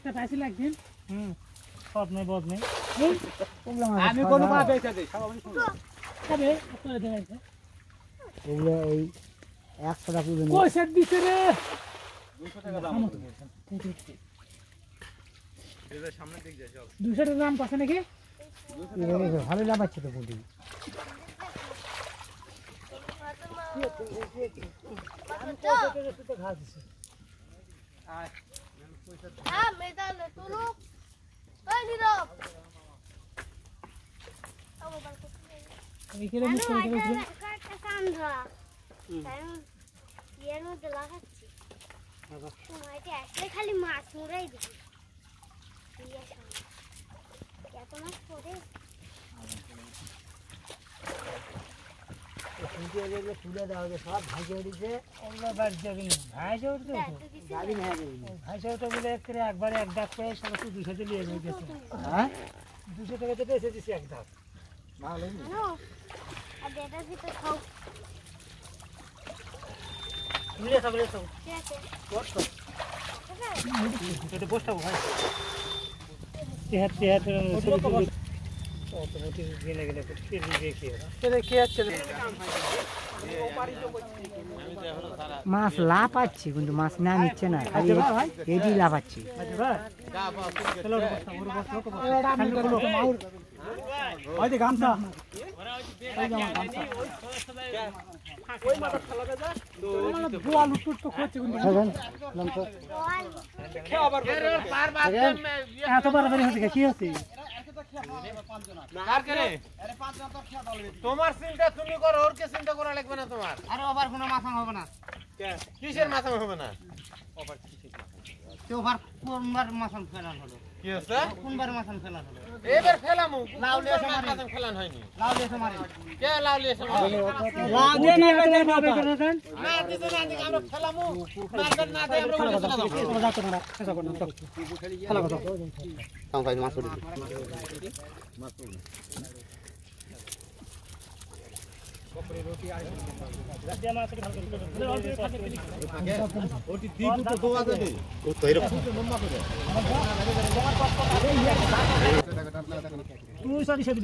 একটা পাইছিল একদিন সব নেই বদ নেই আমি কোনো পা বেচা দেই সব আমি শুনো কবে করে দেন ওগুলো এই 100 টাকা করে কই সেট দিছে রে 200 টাকা দাম এর সামনে দিক যাই সব 200 টাকা দাম কত নাকি ভালো লাভ আছে তো বলি আমি কোথায় তো ঘাস দিছি হ্যাঁ মেদান তুলু ওই নীরব এই কেন মিস করে দিয়েছে একটা কান্দা তাই ইয়ার মধ্যে লাগাচ্ছি সময়টা আসলে খালি মাছ মুড়াই দিবি এত মাছ পড়ে তুলে দেওয়া হবে সব ভাজে দিছে ওগুলো বাদ যাবে না ভাই যাও তো গাড়ি না ভাই যাও তো বলে একবারে এক ডাক করে সব 200 টাকা নিয়ে গেছে হ্যাঁ 200 টাকা তো বেঁচে দিছি এক ডাক ভালো জানো আর বেটার ভিতর খাও মিলে সব রে সব ঠিক আছে এটা বসটাও ভাই তেহাত অটোমেটিক গেলে গেলে ফির দেখি এটা কি আছে মাছ লাভ পাচ্ছি কিন্তু মাছ না নিচ্ছে না খালি এডি লাভ পাচ্ছি চলো ওই যে গামছা ওই মাথা ফেলাবে যা তো বুয়া লুটুট তো করছে কিন্তু এতবার বেরি হচ্ছে কি আছে কার করে আরে 5 জন তো খেয়া দলবে তোমার চিন্তা তুমি করো ওর কে চিন্তা করা লাগবে না তোমার আরে ওভার কোনো মাছ হবে না কিসের মাথা হবে না ওভার কিসের তো ওভার কোনবার মাছ ফেলান হলো কি হচ্ছে কোনবার মাছ ফেলান হলো এবার ফেলামু লাউলি এসে মারি মাথা ফেলান হয়নি লাউলি এসে মারি কে লাউলি এসে মারি লাউ দিয়ে না হবে না দিতে না দিতে আমরা ফেলামু মারবেন না দেয় আমরা উঠে চলে যাবো মজা করো না এসা করো না খেলা করো কাম ভাই মাছ উঠে ওটি দ্বীপ তো গোয়া দেবে ও তো এরকম লম্বা করে তুই সারি সাথে